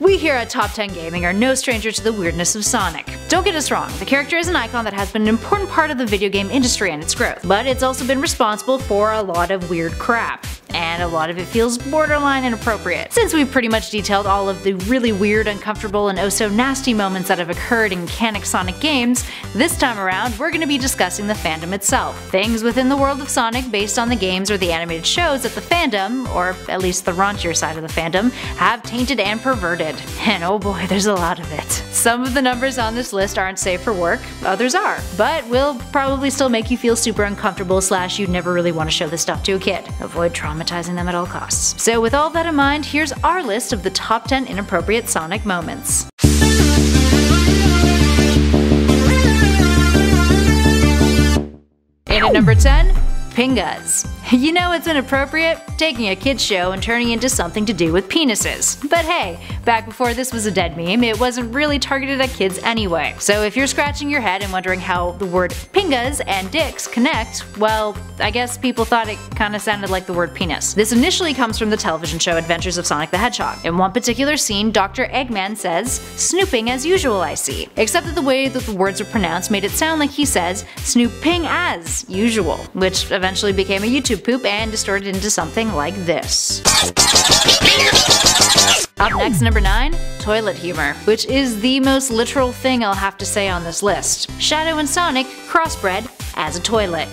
We here at Top 10 Gaming are no stranger to the weirdness of Sonic. Don't get us wrong, the character is an icon that has been an important part of the video game industry and its growth, but it's also been responsible for a lot of weird crap. And a lot of it feels borderline inappropriate. Since we've pretty much detailed all of the really weird, uncomfortable, and oh so nasty moments that have occurred in canon Sonic games, this time around we're going to be discussing the fandom itself. Things within the world of Sonic based on the games or the animated shows that the fandom, or at least the raunchier side of the fandom, have tainted and perverted. And oh boy, there's a lot of it. Some of the numbers on this list aren't safe for work, others are, but will probably still make you feel super uncomfortable / you'd never really want to show this stuff to a kid. Avoid traumatizing them at all costs. So with all that in mind, here's our list of the top 10 inappropriate Sonic moments. In at number 10, Pingas. You know it's inappropriate? Taking a kid's show and turning it into something to do with penises. But hey, back before this was a dead meme, it wasn't really targeted at kids anyway. So if you're scratching your head and wondering how the word pingas and dicks connect, well, I guess people thought it kinda sounded like the word penis. This initially comes from the television show Adventures of Sonic the Hedgehog. In one particular scene, Dr. Eggman says, "Snooping as usual, I see." Except that the way that the words are pronounced made it sound like he says, "Snooping as usual," which eventually became a YouTube poop and distorted into something like this. Up next, number 9, toilet humor, which is the most literal thing I'll have to say on this list. Shadow and Sonic crossbred as a toilet.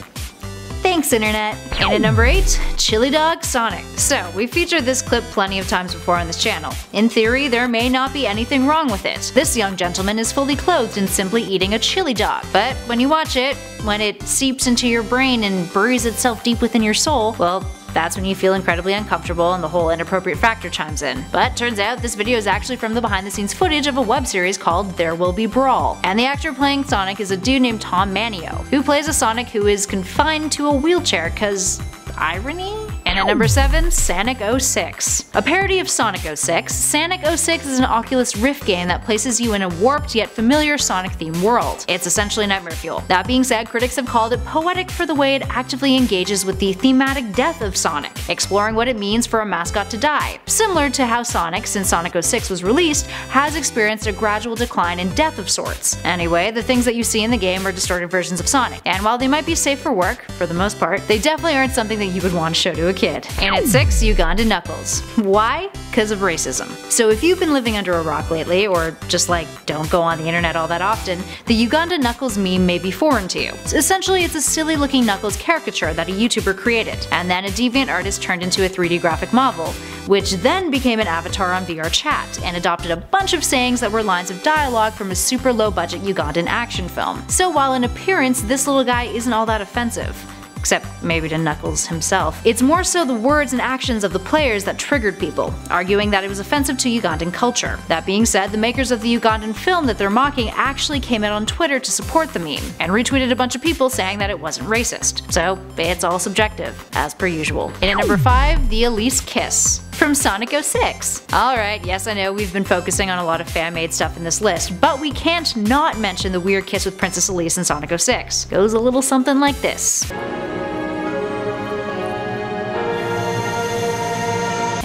Thanks, internet! And at number 8, Chili Dog Sonic. So, we've featured this clip plenty of times before on this channel. In theory, there may not be anything wrong with it. This young gentleman is fully clothed and simply eating a chili dog. But when you watch it, when it seeps into your brain and buries itself deep within your soul, well, that's when you feel incredibly uncomfortable and the whole inappropriate factor chimes in. But turns out this video is actually from the behind the scenes footage of a web series called There Will Be Brawl. And the actor playing Sonic is a dude named Tom Manio, who plays a Sonic who is confined to a wheelchair cause irony? And at number 7, Sonic 06. A parody of Sonic 06, Sonic 06 is an Oculus Rift game that places you in a warped yet familiar Sonic-themed world. It's essentially nightmare fuel. That being said, critics have called it poetic for the way it actively engages with the thematic death of Sonic, exploring what it means for a mascot to die. Similar to how Sonic, since Sonic 06 was released, has experienced a gradual decline and death of sorts. Anyway, the things that you see in the game are distorted versions of Sonic, and while they might be safe for work, for the most part, they definitely aren't something that you would want to show to a kid. And at 6, Ugandan Knuckles. Why? Because of racism. So if you've been living under a rock lately, or just like don't go on the internet all that often, the Ugandan Knuckles meme may be foreign to you. Essentially, it's a silly looking Knuckles caricature that a YouTuber created, and then a deviant artist turned into a 3D graphic novel, which then became an avatar on VR chat, and adopted a bunch of sayings that were lines of dialogue from a super low budget Ugandan action film. So while in appearance this little guy isn't all that offensive, except maybe to Knuckles himself, it's more so the words and actions of the players that triggered people, arguing that it was offensive to Ugandan culture. That being said, the makers of the Ugandan film that they're mocking actually came out on Twitter to support the meme, and retweeted a bunch of people saying that it wasn't racist. So it's all subjective, as per usual. And at number 5, the Elise Kiss from Sonic 06. Alright, yes I know we've been focusing on a lot of fan-made stuff in this list, but we can't not mention the weird kiss with Princess Elise in Sonic 06. Goes a little something like this.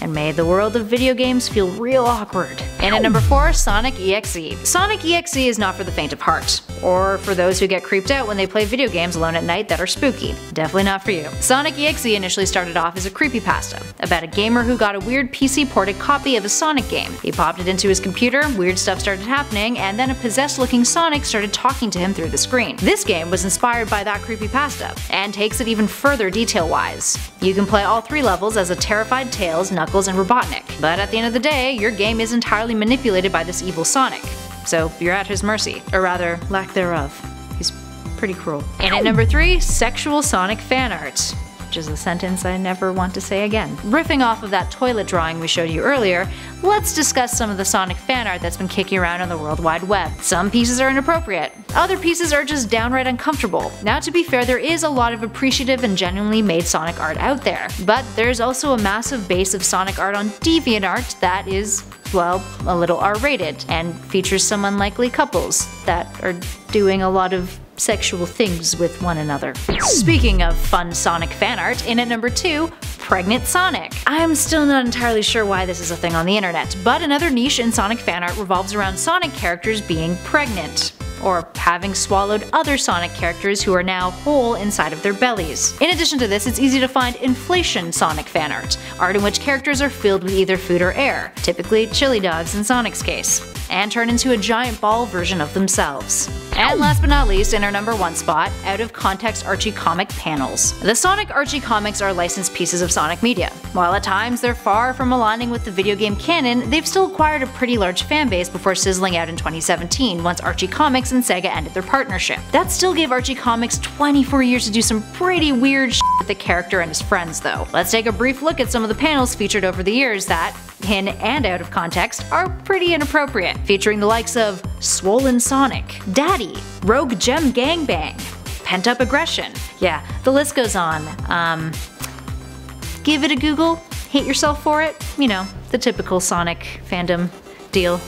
And made the world of video games feel real awkward. And at number 4, Sonic EXE. Sonic EXE is not for the faint of heart, or for those who get creeped out when they play video games alone at night that are spooky. Definitely not for you. Sonic EXE initially started off as a creepypasta, about a gamer who got a weird PC ported copy of a Sonic game. He popped it into his computer, weird stuff started happening, and then a possessed looking Sonic started talking to him through the screen. This game was inspired by that creepypasta, and takes it even further detail-wise. You can play all 3 levels as a terrified Tails, Knuckles, and Robotnik, but at the end of the day, your game is entirely manipulated by this evil Sonic. So you're at his mercy, or rather, lack thereof. He's pretty cruel. And at number 3, sexual Sonic fan art, which is a sentence I never want to say again. Riffing off of that toilet drawing we showed you earlier, let's discuss some of the Sonic fan art that's been kicking around on the World Wide Web. Some pieces are inappropriate, other pieces are just downright uncomfortable. Now to be fair, there is a lot of appreciative and genuinely made Sonic art out there, but there's also a massive base of Sonic art on DeviantArt that is, well, a little R-rated, and features some unlikely couples that are doing a lot of sexual things with one another. Speaking of fun Sonic fan art, in at number 2, Pregnant Sonic. I'm still not entirely sure why this is a thing on the internet, but another niche in Sonic fan art revolves around Sonic characters being pregnant, or having swallowed other Sonic characters who are now whole inside of their bellies. In addition to this, it's easy to find inflation Sonic fan art in which characters are filled with either food or air, typically chili dogs in Sonic's case, and turn into a giant ball version of themselves. And last but not least, in our number 1 spot, out of context Archie comic panels. The Sonic Archie comics are licensed pieces of Sonic media. While at times they're far from aligning with the video game canon, they've still acquired a pretty large fanbase before sizzling out in 2017 once Archie Comics and Sega ended their partnership. That still gave Archie Comics 24 years to do some pretty weird shit with the character and his friends though. Let's take a brief look at some of the panels featured over the years that, in and out of context, are pretty inappropriate, featuring the likes of Swollen Sonic, Daddy, Rogue Gem Gangbang, Pent Up Aggression. Yeah, the list goes on. Give it a Google, hate yourself for it, you know, the typical Sonic fandom deal.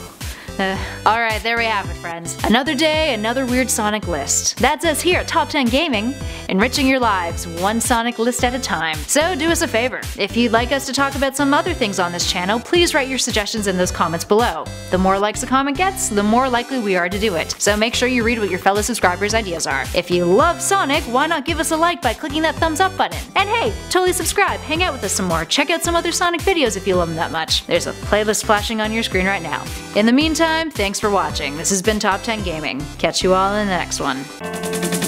Alright, there we have it, friends. Another day, another weird Sonic list. That's us here at Top 10 Gaming, enriching your lives one Sonic list at a time. So do us a favor. If you'd like us to talk about some other things on this channel, please write your suggestions in those comments below. The more likes a comment gets, the more likely we are to do it. So make sure you read what your fellow subscribers' ideas are. If you love Sonic, why not give us a like by clicking that thumbs up button? And hey, totally subscribe, hang out with us some more, check out some other Sonic videos if you love them that much. There's a playlist flashing on your screen right now. In the meantime, thanks for watching. This has been Top 10 Gaming. Catch you all in the next one.